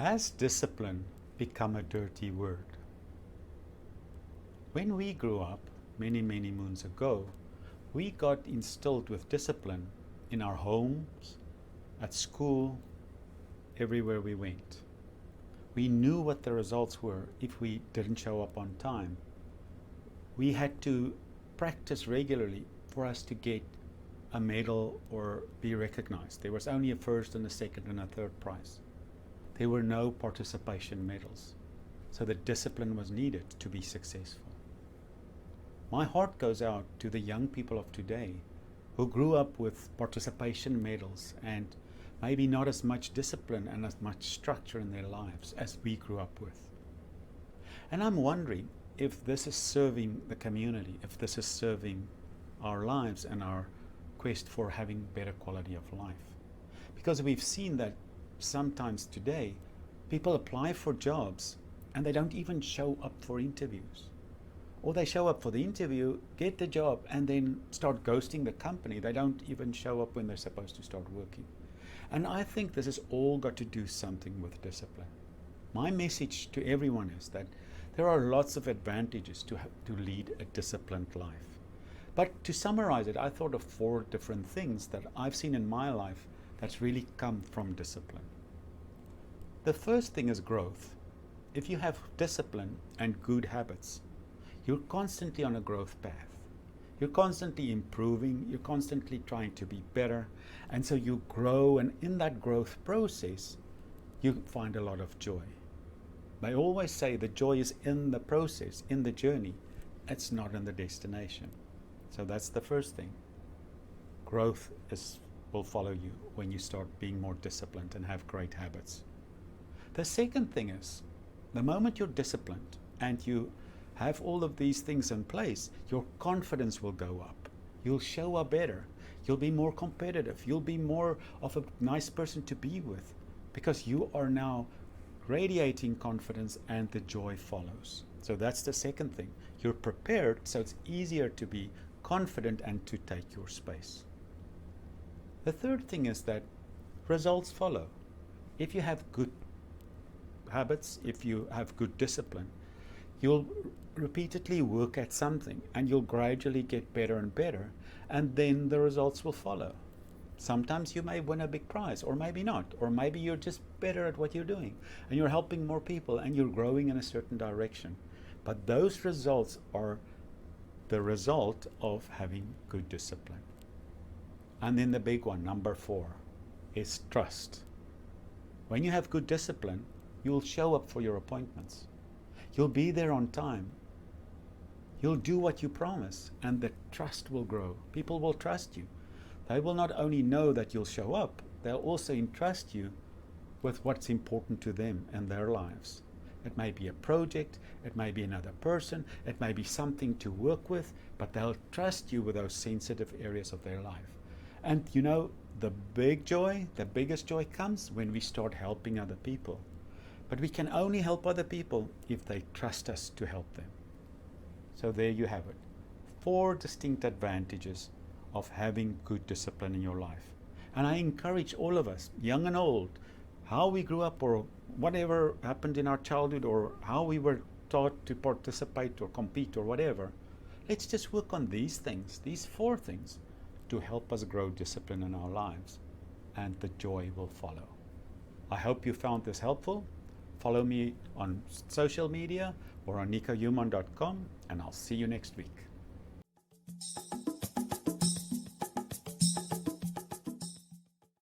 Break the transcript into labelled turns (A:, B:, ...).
A: Has discipline become a dirty word? When we grew up, many, many moons ago, we got instilled with discipline in our homes, at school, everywhere we went. We knew what the results were if we didn't show up on time. We had to practice regularly for us to get a medal or be recognized. There was only a first and a second and a third prize. There were no participation medals. So the discipline was needed to be successful. My heart goes out to the young people of today who grew up with participation medals and maybe not as much discipline and as much structure in their lives as we grew up with. And I'm wondering if this is serving the community, if this is serving our lives and our quest for having better quality of life. Because we've seen that sometimes today, people apply for jobs and they don't even show up for interviews. Or they show up for the interview, get the job, and then start ghosting the company. They don't even show up when they're supposed to start working. And I think this has all got to do something with discipline. My message to everyone is that there are lots of advantages to lead a disciplined life. But to summarize it, I thought of 4 different things that I've seen in my life that's really come from discipline. The first thing is growth. If you have discipline and good habits, you're constantly on a growth path. You're constantly improving, you're constantly trying to be better, and so you grow, and in that growth process, you find a lot of joy. I always say the joy is in the process, in the journey. It's not in the destination. So that's the first thing. Growth will follow you when you start being more disciplined and have great habits. The second thing is, the moment you're disciplined and you have all of these things in place, your confidence will go up. You'll show up better. You'll be more competitive. You'll be more of a nice person to be with because you are now radiating confidence and the joy follows. So that's the second thing. You're prepared, so it's easier to be confident and to take your space. The third thing is that results follow. If you have good habits, if you have good discipline, you'll repeatedly work at something and you'll gradually get better and better, and then the results will follow. Sometimes you may win a big prize, or maybe not, or maybe you're just better at what you're doing and you're helping more people and you're growing in a certain direction. But those results are the result of having good discipline. And then the big one, number 4, is trust. When you have good discipline, you'll show up for your appointments. You'll be there on time. You'll do what you promise, and the trust will grow. People will trust you. They will not only know that you'll show up, they'll also entrust you with what's important to them and their lives. It may be a project, it may be another person, it may be something to work with, but they'll trust you with those sensitive areas of their life. And you know, the biggest joy comes when we start helping other people. But we can only help other people if they trust us to help them. So there you have it. 4 distinct advantages of having good discipline in your life. And I encourage all of us, young and old, how we grew up or whatever happened in our childhood or how we were taught to participate or compete or whatever, let's just work on these things, these 4 things, to help us grow discipline in our lives, and the joy will follow. I hope you found this helpful. Follow me on social media or on nicohuman.com, and I'll see you next week.